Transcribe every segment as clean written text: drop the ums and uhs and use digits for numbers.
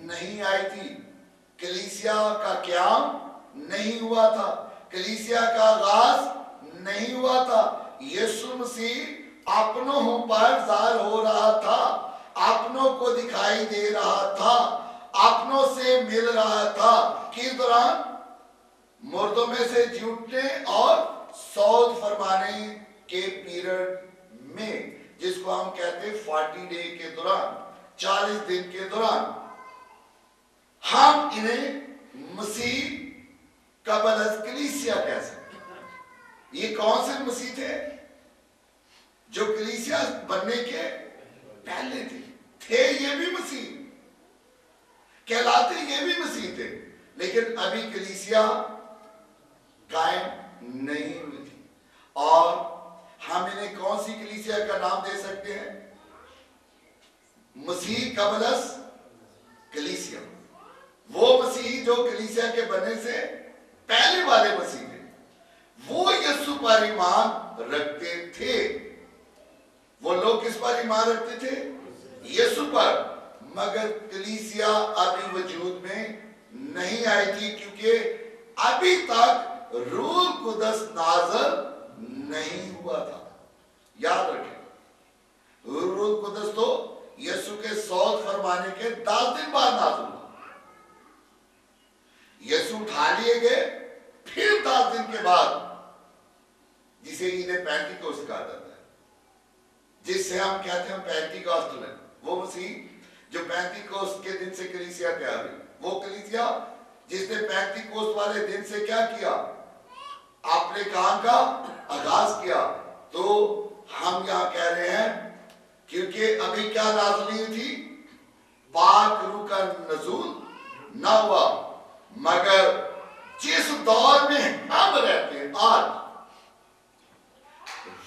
نہیں آئی تھی، کلیسیا کا قیام نہیں ہوا تھا، کلیسیا کا آغاز نہیں ہوا تھا۔ یسوع مسیح اپنوں پر ظاہر ہو رہا تھا، اپنوں کو دکھائی دے رہا تھا، اپنوں سے مل رہا تھا۔ کس دوران؟ مردوں میں سے جی اٹھنے اور صعود فرمانے کے پیریڈ میں، جس کو ہم کہتے ہیں 40 ڈے کے دوران، 40 دن کے دوران۔ ہم انہیں مسیح قبل از کلیسیا کہہ سکتے ہیں۔ یہ کون سے مسیح تھے؟ جو کلیسیا بننے کے پہلے تھے یہ بھی مسیح کہلاتے، یہ بھی مسیح تھے، لیکن ابھی کلیسیا قائم نہیں ہوئی تھی۔ اور ہم انہیں کون سی کلیسیا کا نام دے سکتے ہیں؟ مسیح قبل از کلیسیا، وہ مسیح جو کلیسیا کے بننے سے پہلے والے مسیح تھے، وہ یسوع پر ایمان رکھتے تھے۔ وہ لوگ کس پر ایمان رکھتے تھے؟ یسوع پر۔ مگر کلیسیا ابھی وجود میں نہیں آئی تھی، کیونکہ ابھی تک روح القدس نازل نہیں ہوا تھا۔ یاد رکھیں، روح القدس تو یسوع کے صعود فرمانے کے 10 دن بعد نازل ہوا۔ یسوع اٹھا لیے گئے، پھر 10 دن کے بعد، جسے عید پینتیکوست کہا جاتا ہے، جس سے ہم کہتے ہیں پینتیکوسٹل ہے، وہ مسیح جو پینتیکوست کے دن سے کلیسیا تیار ہوئی، وہ کلیسیا جس نے پینتیکوست والے دن سے کیا کیا؟ اپنے کام کا آغاز کیا۔ تو ہم یہاں کہہ رہے ہیں کیونکہ ابھی کیا نازل نہیں تھی؟ پاک روح کا نزول نہ ہوا۔ مگر جس دور میں ہم رہتے ہیں آج،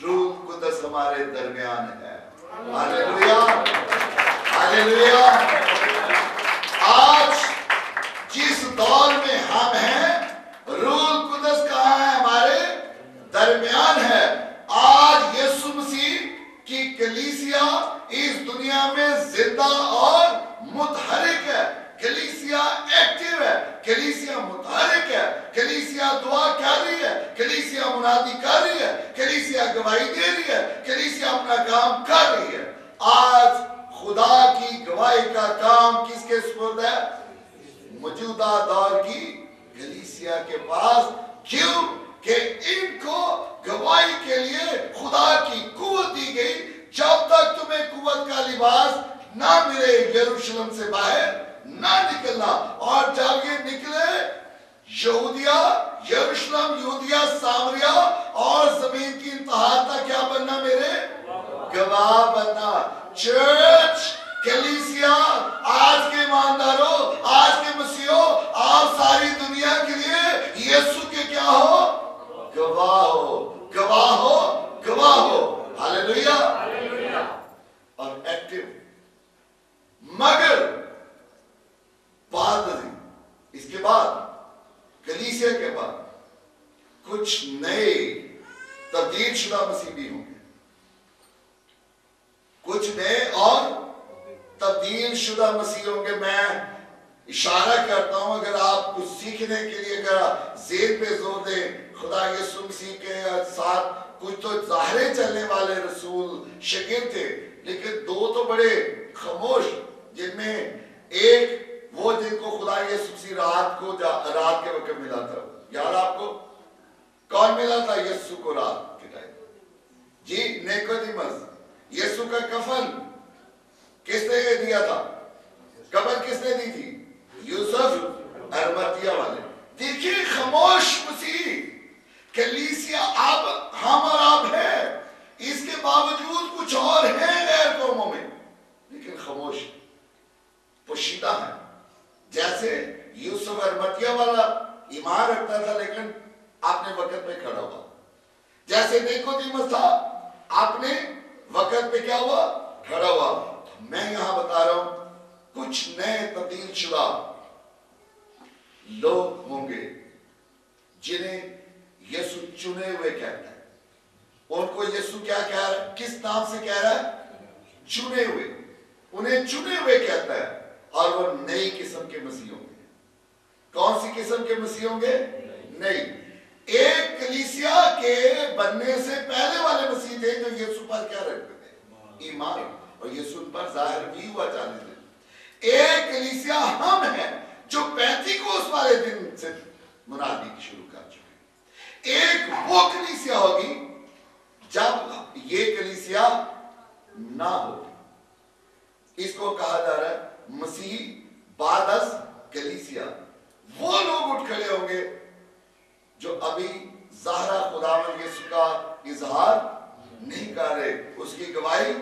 روح القدس ہمارے درمیان ہے۔ ہاللیلویا، ہاللیلویا۔ آج جس دور میں ہم ہیں، روح القدس کہاں ہے؟ ہمارے درمیان ہے۔ آج یسوع مسیح کی کلیسیا اس دنیا میں زندہ اور متحرک ہے۔ کلیسیا ایکٹیو ہے، کلیسیا متحرک ہے، کلیسیا دعا کر رہی ہے، کلیسیا منادی کر رہی ہے، کلیسیا گواہی دے رہی ہے، کلیسیا اپنا کام کر رہی ہے۔ آج خدا کی گواہی کا کام کس کے سپرد ہے؟ موجودہ دور کی کلیسیا کے پاس۔ کیوں؟ کہ ان کو گواہی کے لیے خدا کی قوت دی گئی۔ جب تک تمہیں قوت کا لباس نہ ملے، یروشلم سے باہر نہ نکلنا۔ اور جب یہ نکلے، یہودیہ، یروشلم، یہودیہ، سامریہ اور زمین کی انتہا تک کیا بننا؟ میرے گواہ بننا۔ چرچ، کلیسیا، آج کے ایمانداروں، آج کے مسیحوں، آپ ساری دنیا کے لیے یسوع کے کیا ہو؟ گواہ ہو، گواہ ہو، گواہ ہو۔ ہاللیلویا۔ اور ایکٹیو۔ مگر بعد اس کے بعد، کلیسیا کے بعد کچھ نئے تبدیل شدہ مسیح بھی ہوں گے، کچھ نئے اور تبدیل شدہ مسیح ہوں گے۔ میں اشارہ کرتا ہوں، اگر آپ کچھ سیکھنے کے لیے اگر ذہن پہ زور دیں، خدا یسوع مسیح کے ساتھ کچھ تو ظاہرے چلنے والے رسول شاگرد تھے، لیکن 2 تو بڑے خاموش، جن میں ایک وہ جن کو خدا یسوع مسیح رات کے وقت ملا تھا۔ یاد آپ کو کون ملا تھا یسوع کو رات کے ٹائم؟ جی، نیکودیمس۔ یسوع کا کفن کس نے دیا تھا؟ قبر کس نے دی تھی؟ یوسف ارمتیہ والے۔ دیکھیے، خاموش مسیح کلیسیا اب ہم اور آپ ہے، اس کے باوجود کچھ اور ہیں غیر قوموں میں، لیکن خاموش پوشیدہ ہیں۔ جیسے یوسف ارمتیہ والا ایمان رکھتا تھا لیکن اپنے وقت پہ کھڑا ہوا، جیسے نیکودیمس تھا اپنے وقت پہ کیا ہوا؟ کھڑا ہوا۔ میں یہاں بتا رہا ہوں، کچھ نئے تبدیل شدہ لوگ ہوں گے جنہیں یسوع چنے ہوئے کہتا ہے۔ ان کو یسوع کیا کہہ رہا ہے؟ کس نام سے کہہ رہا ہے؟ چنے ہوئے۔ انہیں چنے ہوئے کہتا ہے، اور وہ نئی قسم کے مسیح ہوں گے. کون سی قسم کے مسیح ہوں گے؟ نہیں. ایک کلیسیا کے بننے سے پہلے والے مسیح تھے جو یسوع پر کیا رکھتے تھے؟ ایمان. اور یسوع پر ظاہر بھی ہوا 40 دن. ایک کلیسیا ہم ہیں جو پینتیکوس والے دن سے منادی شروع کر چکے. ایک وہ کلیسیا ہوگی جب یہ کلیسیا نہ ہو. اس کو کہا جا رہا ہے مسیح بعد از کلیسیا. وہ لوگ اٹھ کھڑے ہوں گے جو ابھی ظاہرہ خداوند یسوع کا اظہار نہیں کر رہے, اس کی گواہی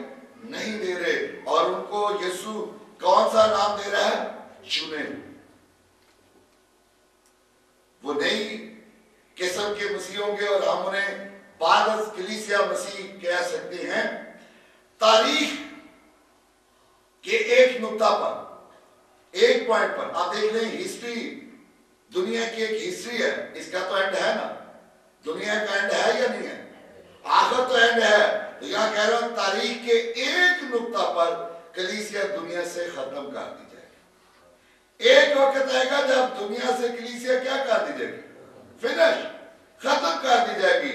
نہیں دے رہے, اور ان کو یسوع کون سا نام دے رہا ہے؟ چنے. وہ نئی قسم کے مسیح ہوں گے اور ہم انہیں بعد از کلیسیا مسیح کہہ سکتے ہیں. تاریخ کے ایک نقطہ پر, ایک پوائنٹ پر آپ دیکھ لیں, ہسٹری دنیا کی ایک ہسٹری ہے, اس کا تو اینڈ ہے نا. دنیا کا اینڈ ہے یا نہیں ہے؟ آخر تو اینڈ ہے. تو یہاں کہہ رہا ہوں تاریخ کے ایک نقطہ پر کلیسیا دنیا سے ختم کر دی جائے گی. ایک وقت آئے گا جب دنیا سے کلیسیا کیا کر دی جائے گی؟ فنش, ختم کر دی جائے گی.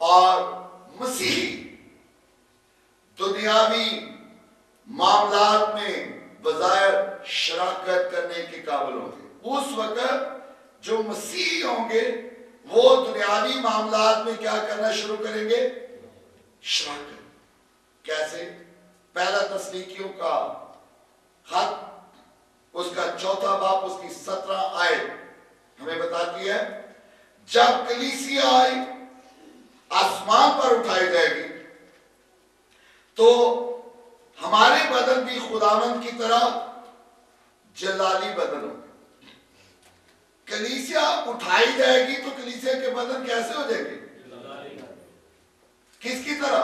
اور مسیحی دنیاوی معاملات میں بظاہر شراکت کرنے کے قابل ہوں گے. اس وقت جو مسیحی ہوں گے وہ دنیاوی معاملات میں کیا کرنا شروع کریں گے؟ شراکت. کیسے؟ پہلا تسلیکیوں کا خط, اس کا 4 باب, اس کی 17 آیت ہمیں بتاتی ہے جب کلیسیا آئی آسمان پر اٹھائی جائے گی تو ہمارے بدن بھی خداوند کی طرح جلالی بدن ہوں گے. کلیسیا اٹھائی جائے گی تو کلیسیا کے بدن کیسے ہو جائیں گے؟ کس کی طرح؟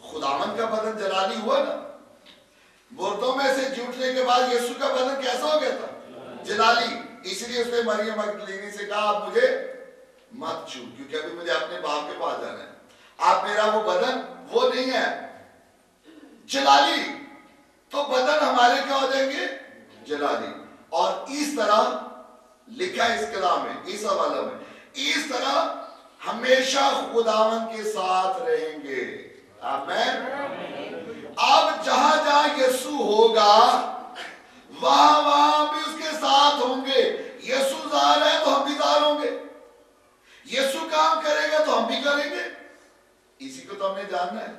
خداوند کا بدن جلالی ہوا نا. مردوں میں سے جھوٹنے کے بعد یسوع کا بدن کیسا ہو گیا تھا؟ جلالی. اس لیے اس نے مریم مگدلینی سے کہا آپ مجھے مت چھو, کیونکہ ابھی مجھے اپنے باپ کے پاس جانا ہے. آپ میرا وہ بدن وہ نہیں ہے جلالی. تو بدن ہمارے کیا ہو جائیں گے؟ جلالی. اور اس طرح لکھا اس کلام میں, اس حوالہ میں, اس طرح ہمیشہ خداوند کے ساتھ رہیں گے. آمین. اب جہاں جہاں یسوع ہوگا وہاں بھی اس کے ساتھ ہوں گے. یسوع ظاہر ہے تو ہم بھی ظاہر ہوں گے. یسوع کام کرے گا تو ہم بھی کریں گے. اسی کو تو ہم نے جاننا ہے.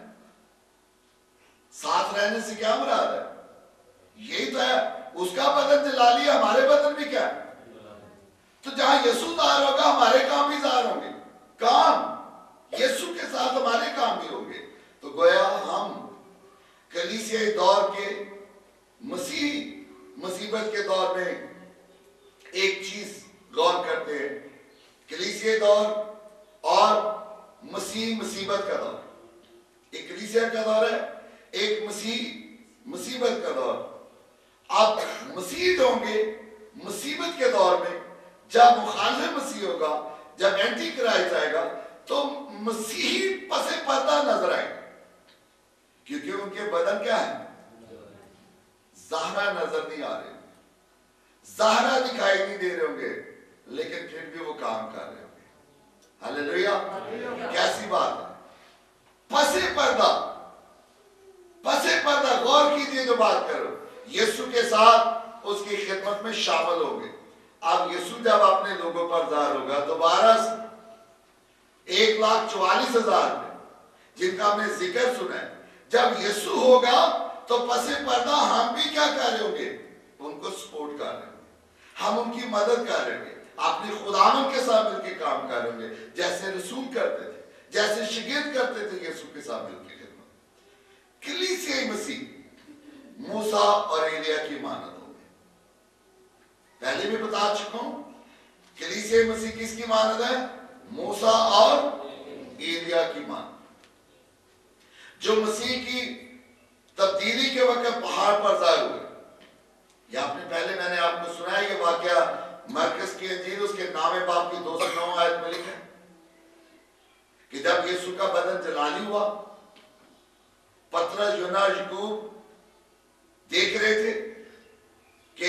ساتھ رہنے سے کیا مراد ہے؟ یہی تو ہے. اس کا بدن جلالی ہے, ہمارے بدن بھی کیا ہے؟ تو جہاں یسوع ظاہر ہوگا ہمارے کام بھی ظاہر ہوں گے. کام یسوع کے ساتھ ہمارے کام بھی ہوں گے. تو گویا ہم کلیسیائی دور کے مسیحی مصیبت کے دور میں ایک چیز غور کرتے ہیں. کلیسیائی دور اور مسیح مصیبت کا دور. ایک کلیسیا کا دور ہے, ایک مسیح مصیبت کا دور. اب مسیح ہوں گے مصیبت کے دور میں, جب مخالف مسیح ہوگا, جب اینٹی کرائسٹ آئے گا تو مسیحی پس پردہ نظر آئے گا, کیونکہ ان کے بدن کیا ہے؟ ظاہرہ نظر نہیں آ رہے, ظاہرہ دکھائی نہیں دے رہے ہوں گے, لیکن پھر بھی وہ کام کر رہے ہوں گے. ہاللیلویہ. کیسی بات ہے؟ پس پردہ, پس پردہ. غور کیجئے جو بات کرو. یسوع کے ساتھ اس کی خدمت میں شامل ہوں گے. اب یسوع جب اپنے لوگوں پر ظاہر ہوگا تو 1,44,000 میں جن کا ہم نے ذکر سنا ہے, جب یسوع ہوگا تو پس پردہ ہم بھی کیا کر رہے ہوں گے؟ ان کو سپورٹ کر رہے ہوں گے, ہم ان کی مدد کر رہے ہوں گے, اپنے خداوند کے ساتھ مل کے کام کر رہے ہوں گے, جیسے رسول کرتے تھے, جیسے شاگرد کرتے تھے یسوع کے ساتھ مل کے خدمت. کلیسیائی مسیح موسیٰ اور ایلیا کی مانند ہوں گے. پہلے بھی بتا چکا ہوں کلیسیائی مسیح کس کی مانند ہے؟ موسیٰ اور ایلیا کی مانند. جو مسیح کی تبدیلی کے وقت پہاڑ پر ظاہر ہوئے. یہ آپ نے پہلے میں نے آپ کو سنا ہے یہ واقعہ مرکز کی انجیل اس کے 9 باب کی 209 آیت میں لکھا ہے کہ جب یسوع کا بدن جلالی ہوا, پترس, یوحنا, یعقوب دیکھ رہے تھے کہ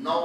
9